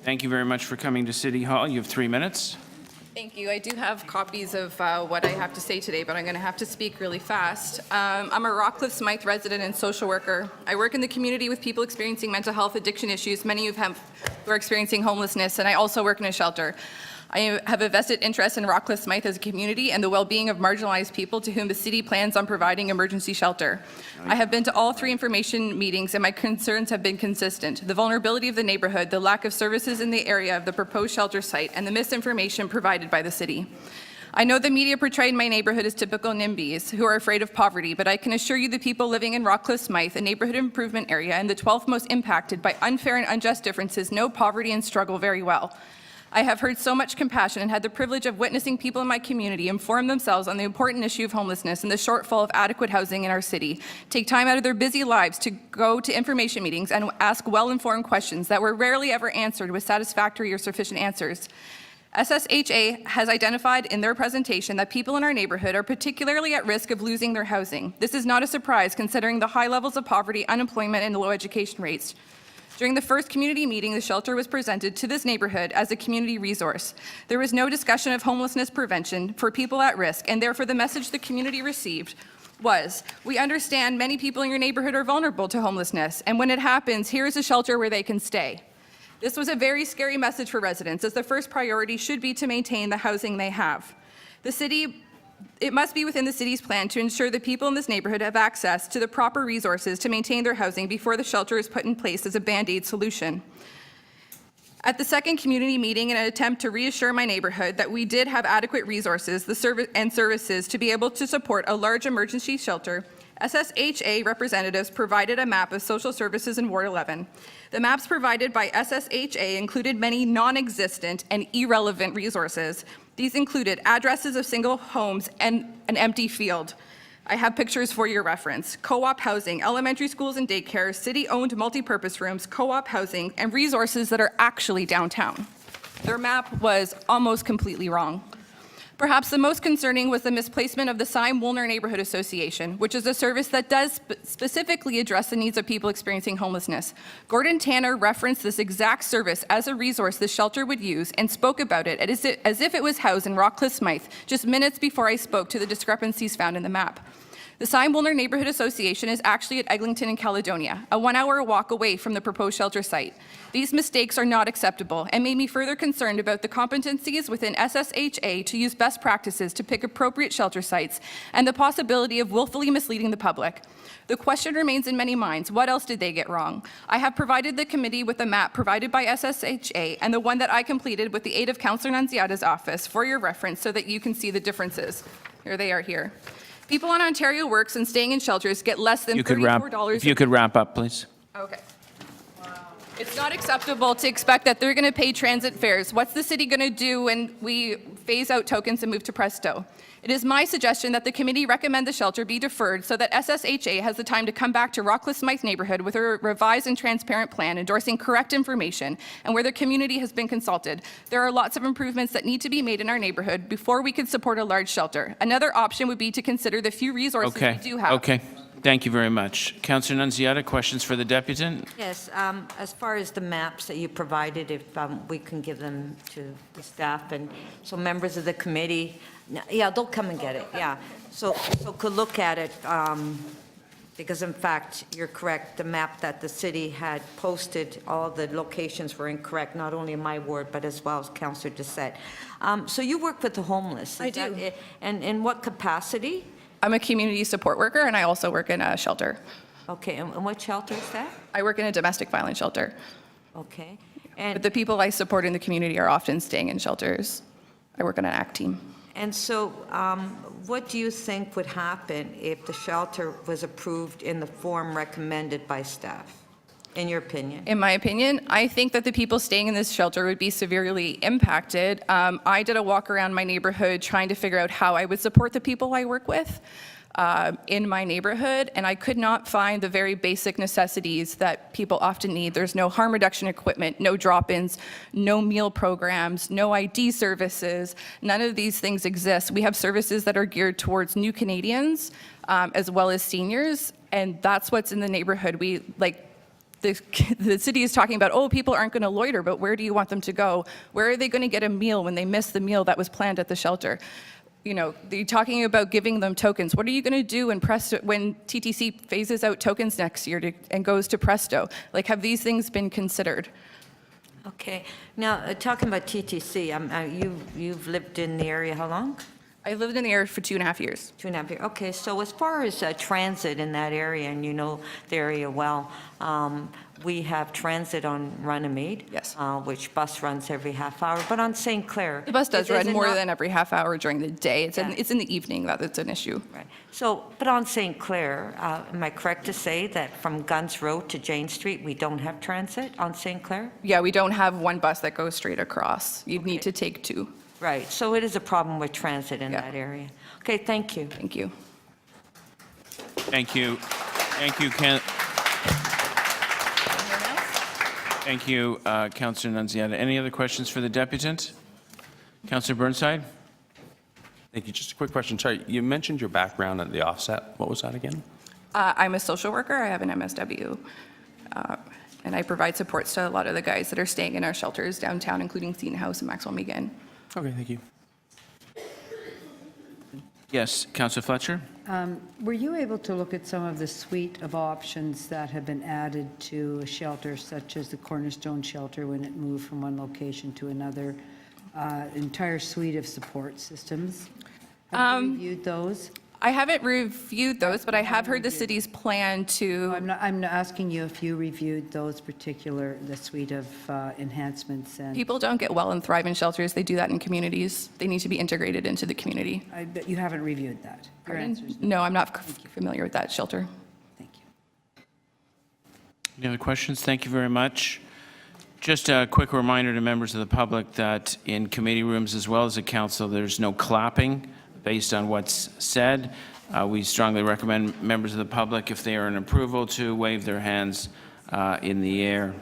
Thank you very much for coming to City Hall. You have 3 minutes. Thank you. I do have copies of what I have to say today, but I'm going to have to speak really fast. I'm a Rockcliffe Smythe resident and social worker. I work in the community with people experiencing mental health addiction issues, many of whom are experiencing homelessness, and I also work in a shelter. I have a vested interest in Rockcliffe Smythe as a community and the well-being of marginalized people to whom the city plans on providing emergency shelter. I have been to all 3 information meetings and my concerns have been consistent. The vulnerability of the neighborhood, the lack of services in the area of the proposed shelter site, and the misinformation provided by the city. I know the media portrayed my neighborhood as typical NIMBYs who are afraid of poverty, but I can assure you the people living in Rockcliffe Smythe, a neighborhood improvement area and the 12th most impacted by unfair and unjust differences, know poverty and struggle very well. I have heard so much compassion and had the privilege of witnessing people in my community inform themselves on the important issue of homelessness and the shortfall of adequate housing in our city, take time out of their busy lives to go to information meetings and ask well-informed questions that were rarely ever answered with satisfactory or sufficient answers. SSHA has identified in their presentation that people in our neighborhood are particularly at risk of losing their housing. This is not a surprise considering the high levels of poverty, unemployment, and low education rates. During the first community meeting, the shelter was presented to this neighborhood as a community resource. There was no discussion of homelessness prevention for people at risk, and therefore the message the community received was, we understand many people in your neighborhood are vulnerable to homelessness, and when it happens, here is a shelter where they can stay. This was a very scary message for residents, as the first priority should be to maintain the housing they have. It must be within the city's plan to ensure that people in this neighborhood have access to the proper resources to maintain their housing before the shelter is put in place as a Band-Aid solution. At the second community meeting, in an attempt to reassure my neighborhood that we did have adequate resources and services to be able to support a large emergency shelter, SSHA representatives provided a map of social services in Ward 11. The maps provided by SSHA included many non-existent and irrelevant resources. These included addresses of single homes and an empty field. I have pictures for your reference. Co-op housing, elementary schools and daycare, city-owned multipurpose rooms, co-op housing, and resources that are actually downtown. Their map was almost completely wrong. Perhaps the most concerning was the misplacement of the Syme-Woolner Neighborhood Association, which is a service that does specifically address the needs of people experiencing homelessness. Gordon Tanner referenced this exact service as a resource the shelter would use and spoke about it as if it was housed in Rockcliffe Smythe just minutes before I spoke to the discrepancies found in the map. The Syme-Woolner Neighborhood Association is actually at Eglinton in Caledonia, a 1-hour walk away from the proposed shelter site. These mistakes are not acceptable and made me further concerned about the competencies within SSHA to use best practices to pick appropriate shelter sites and the possibility of willfully misleading the public. The question remains in many minds, what else did they get wrong? I have provided the committee with a map provided by SSHA and the one that I completed with the aid of Councillor Nunziata's office for your reference so that you can see the differences. Here they are here. People on Ontario Works and staying in shelters get less than $34. If you could wrap up, please. Okay. It's not acceptable to expect that they're going to pay transit fares. What's the city going to do when we phase out tokens and move to Presto? It is my suggestion that the committee recommend the shelter be deferred so that SSHA has the time to come back to Rockcliffe Smythe neighborhood with a revised and transparent plan endorsing correct information and where the community has been consulted. There are lots of improvements that need to be made in our neighborhood before we could support a large shelter. Another option would be to consider the few resources we do have. Okay. Thank you very much. Councillor Nunziata, questions for the deputant? Yes, as far as the maps that you provided, if we can give them to the staff and so members of the committee, yeah, they'll come and get it, yeah. So could look at it because in fact, you're correct, the map that the city had posted, all the locations were incorrect, not only in my ward, but as well as Councillor Doucette. So you work with the homeless. I do. And in what capacity? I'm a community support worker and I also work in a shelter. Okay, and what shelter is that? I work in a domestic violence shelter. Okay. But the people I support in the community are often staying in shelters. I work on an ACT team. And so what do you think would happen if the shelter was approved in the form recommended by staff, in your opinion? In my opinion, I think that the people staying in this shelter would be severely impacted. I did a walk around my neighborhood trying to figure out how I would support the people I work with in my neighborhood, and I could not find the very basic necessities that people often need. There's no harm reduction equipment, no drop-ins, no meal programs, no ID services. None of these things exist. We have services that are geared towards new Canadians as well as seniors, and that's what's in the neighborhood. the city is talking about, oh, people aren't going to loiter, but where do you want them to go? Where are they going to get a meal when they miss the meal that was planned at the shelter? You know, they're talking about giving them tokens. What are you going to do when TTC phases out tokens next year and goes to Presto? Like, have these things been considered? Okay. Now, talking about TTC, you've lived in the area how long? I lived in the area for 2.5 years. 2.5 years. Okay, so as far as transit in that area, and you know the area well, we have transit on Runnymede. Yes. Which bus runs every half hour, but on St. Clair. The bus does is run it more not- than every half hour during the day. It's, Yeah. it's in the evening that it's an issue. Right. So, but on St. Clair, am I correct to say that from Guns Road to Jane Street, we don't have transit on St. Clair? Yeah, we don't have one bus that goes straight across. You'd need to take two. Right, so it is a problem with transit in Yeah. that area. Okay, thank you. Thank you. Thank you. Thank you, Thank you, Councillor Nunziata. Any other questions for the deputant? Councillor Burnside? Thank you. Just a quick question. Sorry, you mentioned your background at the offset. What was that again? I'm a social worker. I have an MSW. And I provide supports to a lot of the guys that are staying in our shelters downtown, including Seton House and Maxwell Megan. Okay, thank you. Yes, Councillor Fletcher? Were you able to look at some of the suite of options that have been added to a shelter, such as the Cornerstone Shelter when it moved from one location to another, entire suite of support systems? Have you reviewed those? I haven't reviewed those, but I have heard the city's plan to, I'm not asking you if you reviewed those particular, the suite of enhancements and, people don't get well and thrive in shelters. They do that in communities. They need to be integrated into the community. I bet you haven't reviewed that. Your answer is No, I'm not familiar with that shelter. thank you. Any other questions? Thank you very much. Just a quick reminder to members of the public that in committee rooms as well as at council, there's no clapping based on what's said. We strongly recommend members of the public, if they are in approval, to wave their hands in the air.